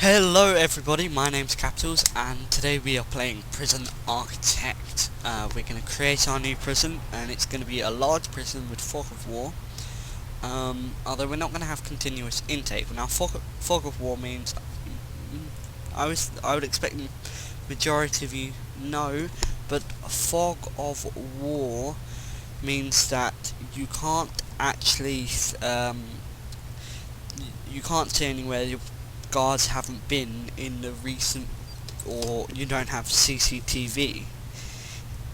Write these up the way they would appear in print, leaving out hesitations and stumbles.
Hello everybody, my name's Capitals and today we are playing Prison Architect. We're going to create our new prison and it's going to be a large prison with fog of war. Although we're not going to have continuous intake. Now fog of war means, I would expect the majority of you know, but fog of war means that you can't actually, you can't see anywhere your guards haven't been in the recent, or you don't have CCTV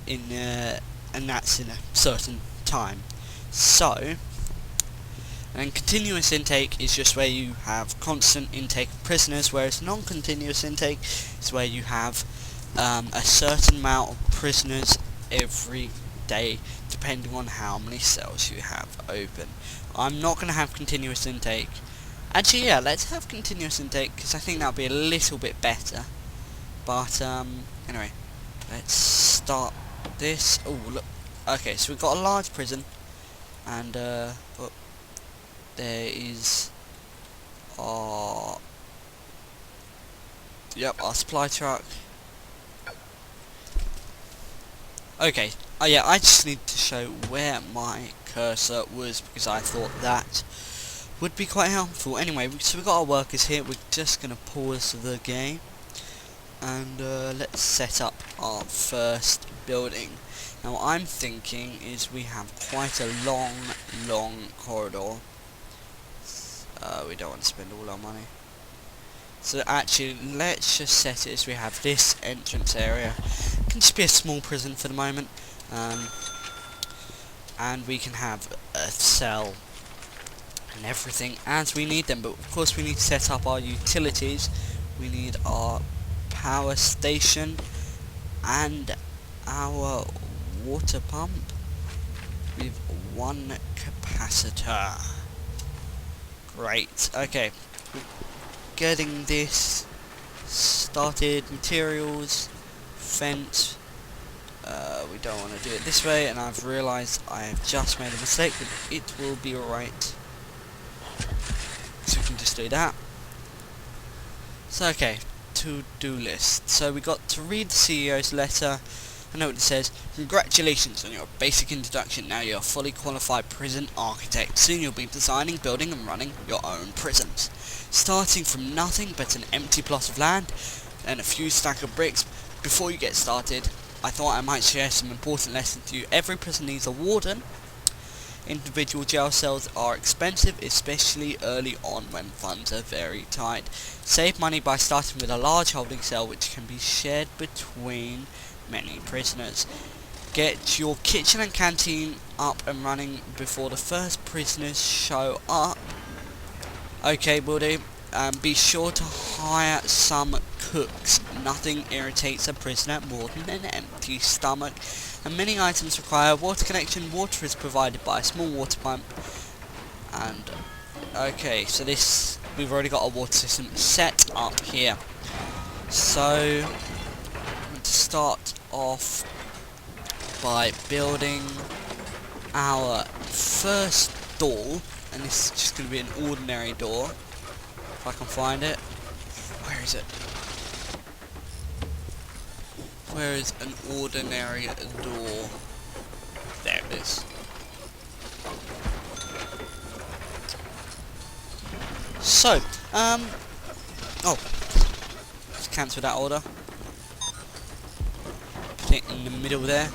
in and that's in a certain time. So, and continuous intake is just where you have constant intake of prisoners, whereas non-continuous intake is where you have a certain amount of prisoners every day, depending on how many cells you have open. I'm not going to have continuous intake. Actually, yeah, let's have continuous intake, because I think that'll be a little bit better. But, anyway, let's start this. Oh, look. Okay, so we've got a large prison, and, oh, there is our, yep, our supply truck. Okay, yeah, I just need to show where my cursor was, because I thought that would be quite helpful. Anyway, so we've got our workers here. We're just going to pause the game and let's set up our first building. Now what I'm thinking is we have quite a long corridor. We don't want to spend all our money. So actually, let's just set it as we have this entrance area. It can just be a small prison for the moment. And we can have a cell and everything as we need them, but of course we need to set up our utilities. We need our power station and our water pump with one capacitor. Great. Okay, we're getting this started. Materials, fence. We don't want to do it this way, and I've realised I have just made a mistake, but it will be alright. So we can just do that. So okay, to-do list. So we got to read the CEO's letter. I know what it says. Congratulations on your basic introduction. Now you're a fully qualified prison architect. Soon you'll be designing, building and running your own prisons. Starting from nothing but an empty plot of land and a few stack of bricks. Before you get started, I thought I might share some important lessons with you. Every prison needs a warden. Individual jail cells are expensive, especially early on when funds are very tight. Save money by starting with a large holding cell which can be shared between many prisoners. Get your kitchen and canteen up and running before the first prisoners show up. Okay, will do. Be sure to hire some cooks. Nothing irritates a prisoner more than an empty stomach. And many items require a water connection. Water is provided by a small water pump. And okay, so this, we've already got a water system set up here. So I'm going to start off by building our first door, and this is just going to be an ordinary door. If I can find it. Where is it? Where is an ordinary door? There it is. So, oh, let's cancel that order. Put it in the middle there.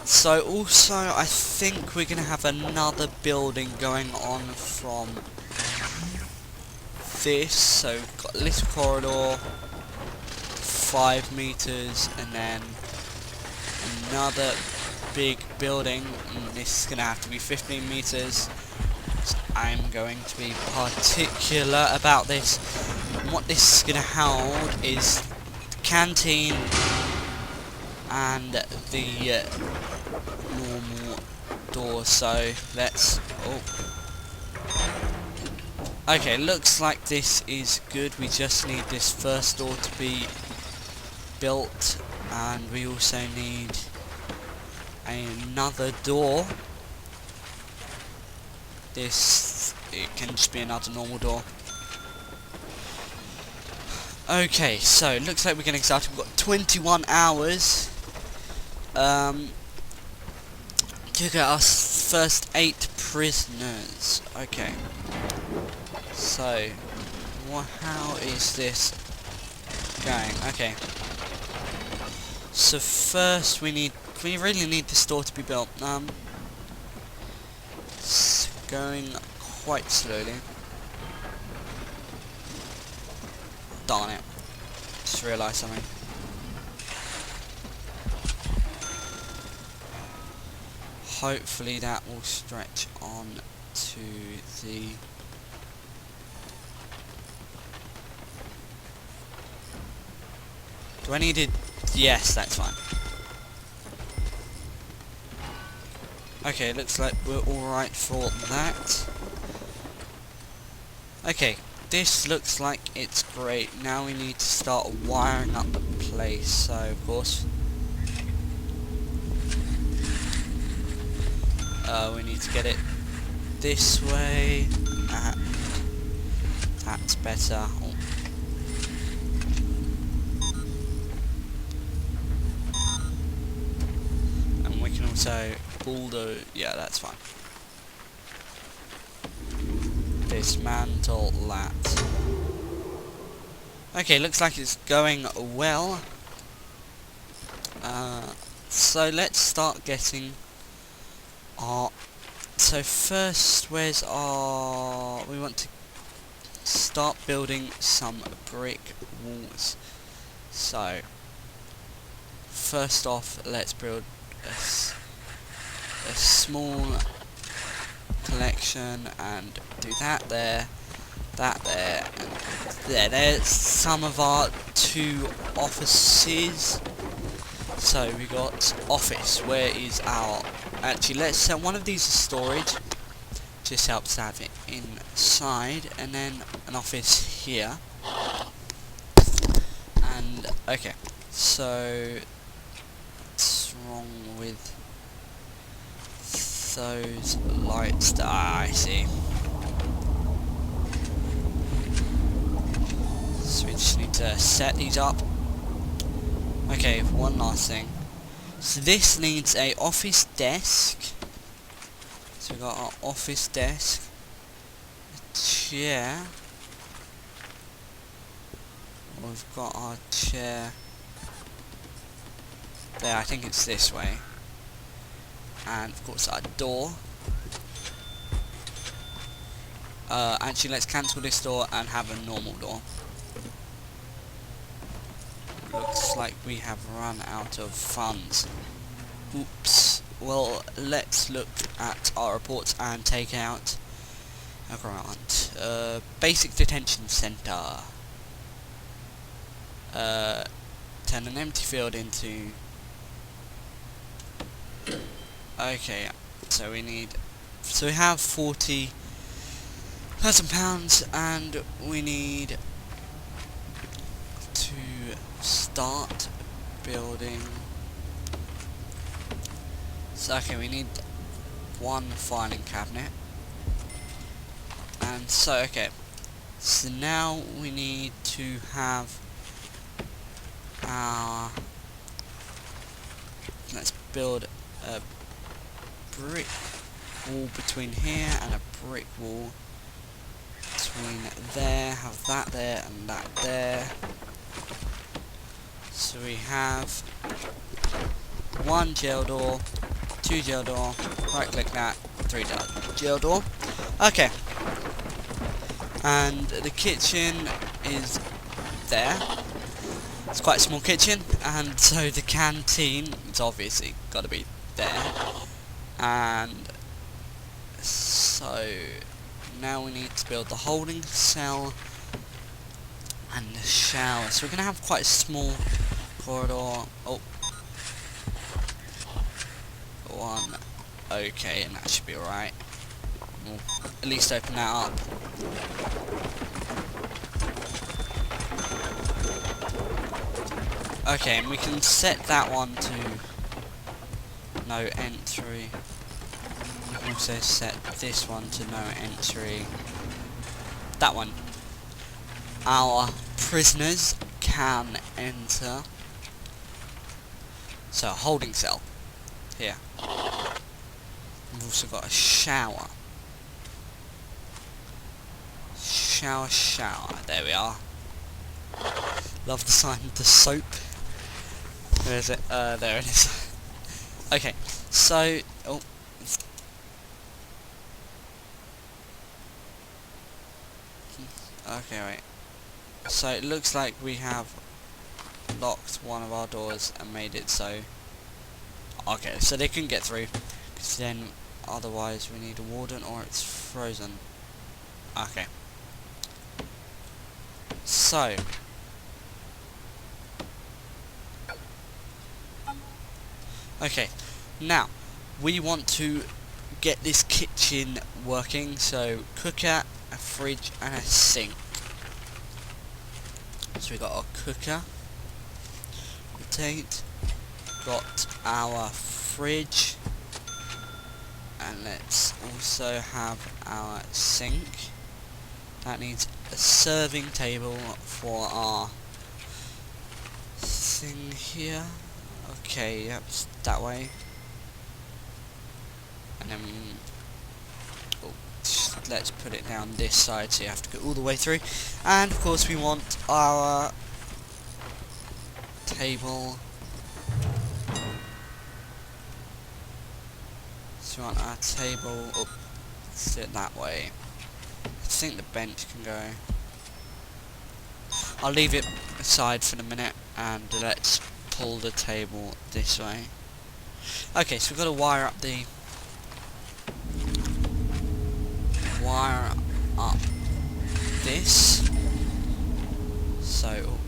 So also, I think we're gonna have another building going on from this. So we've got a little corridor, 5 meters, and then another big building, and this is going to have to be 15 meters. So I'm going to be particular about this. And what this is going to hold is the canteen and the normal door. So let's, okay, looks like this is good. We just need this first door to be built, and we also need another door. This, it can just be another normal door. Okay, so looks like we're getting started. We've got 21 hours to get our first 8 prisoners. Okay, so how is this going? Okay, so first we really need the store to be built. It's going quite slowly. Darn it. Just realised something. Hopefully that will stretch on to the... Do I need it? Yes, that's fine. Okay, looks like we're alright for that. Okay, this looks like it's great. Now we need to start wiring up the place. So, of course, we need to get it this way. That's better. Oh. And we can also bulldoze. Yeah, that's fine. Dismantle that. Okay, looks like it's going well. So let's start getting our... So first, where's our... We want to start building some brick walls. So first off, let's build a small collection and do that there, and there. There's some of our 2 offices. So we got office. Where is our... Actually, let's set one of these as storage. Just helps to have it inside, and then an office here. And okay, so what's wrong with those lights? I see. So we just need to set these up. Okay, one last thing. So this needs a office desk. So we've got our office desk, a chair. We've got our chair there. I think it's this way. And of course our door. Actually, let's cancel this door and have a normal door. Looks like we have run out of funds. Oops. Well, let's look at our reports and take out a grant. Basic detention center. Turn an empty field into... Okay, so we need... So we have £40,000 and we need to start building. So okay, we need 1 filing cabinet. And so okay, so now we need to have our... Let's build a brick wall between here and a brick wall between there. Have that there and that there. So we have 1 jail door, 2 jail door, right click that, 3 jail door. Okay. And the kitchen is there. It's quite a small kitchen, and so the canteen is obviously got to be there. And so now we need to build the holding cell and the shower. So we're gonna have quite a small corridor. Oh, 1. Okay, and that should be alright. We'll at least open that up. Okay, and we can set that one to no entry. We can also set this one to no entry. That one. Our prisoners can enter. So a holding cell here. We've also got a shower. Shower. There we are. Love the sign of the soap. Where is it? There it is. Okay, so okay, wait. So it looks like we have locked one of our doors and made it so. Okay, so they can get through. Because then, otherwise, we need a warden or it's frozen. Okay. So. Okay, now we want to get this kitchen working. So, cooker, a fridge, and a sink. So we got our cooker. Rotate. Got our fridge. And let's also have our sink. That needs a serving table for our thing here. Okay, yep, that way. And then let's put it down this side so you have to go all the way through. And of course we want our table. So we want our table up, sit that way. I think the bench can go. I'll leave it aside for the minute and let's pull the table this way. Okay, so we've got to wire up this. So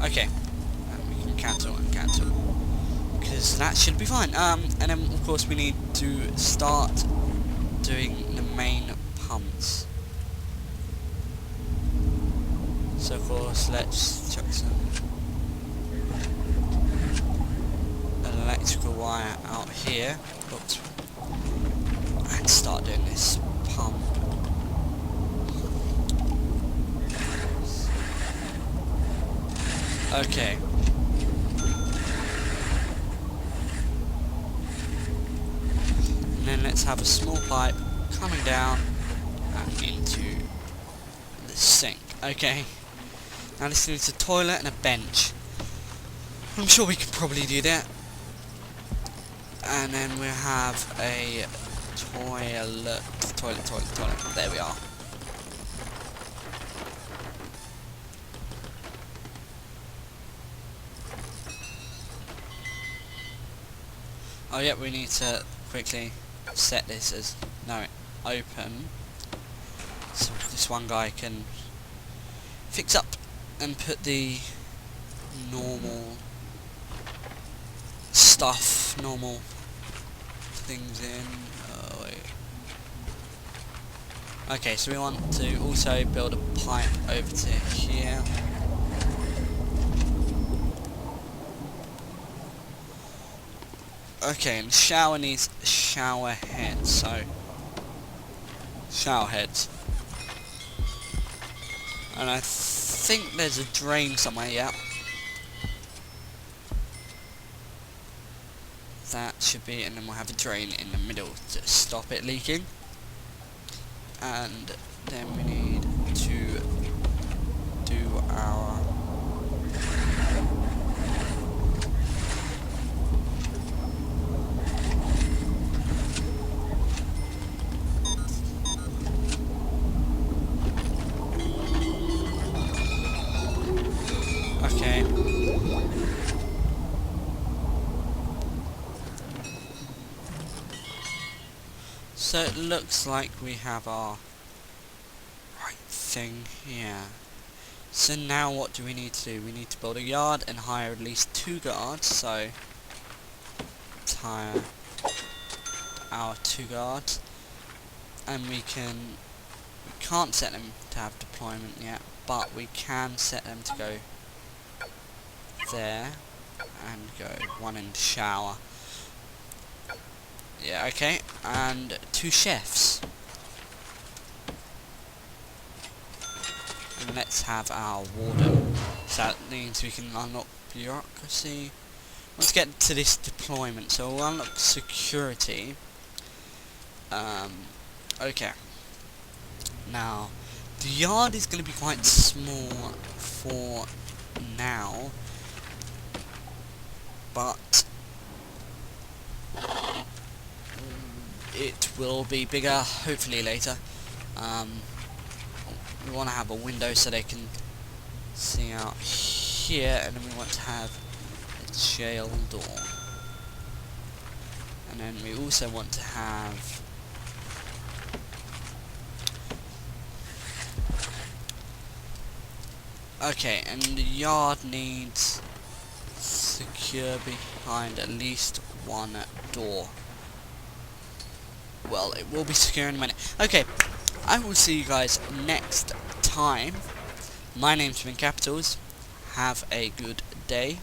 okay, and we can cancel because that should be fine. And then of course we need to start doing the main pumps. So of course let's chuck some electrical wire out here. Oops. And start doing this pump. Okay. And then let's have a small pipe coming down and into the sink. Okay. Now this needs a toilet and a bench. I'm sure we could probably do that. And then we'll have a toilet. There we are. Oh yeah, we need to quickly set this as open, so this one guy can fix up and put the normal stuff, normal things in. Oh wait. Okay, so we want to also build a pipe over to here. Okay, and the shower needs a shower head, so shower heads. And I think there's a drain somewhere, yeah. That should be, and then we'll have a drain in the middle to stop it leaking. And then we need to do our so it looks like we have our right thing here. So now what do we need to do? We need to build a yard and hire at least 2 guards. So let's hire our 2 guards, and we can't set them to have deployment yet, but we can set them to go there and go one in the shower. Yeah, okay, and 2 chefs. And let's have our warden. So that means we can unlock bureaucracy. Let's get to this deployment. So we'll unlock security. Okay. Now, the yard is going to be quite small for now, but it will be bigger hopefully later. We want to have a window so they can see out here, and then we want to have a jail door, and then we also want to have okay, and the yard needs secure behind at least one door. Well, it will be secure in a minute. Okay, I will see you guys next time. My name's been Capitals. Have a good day.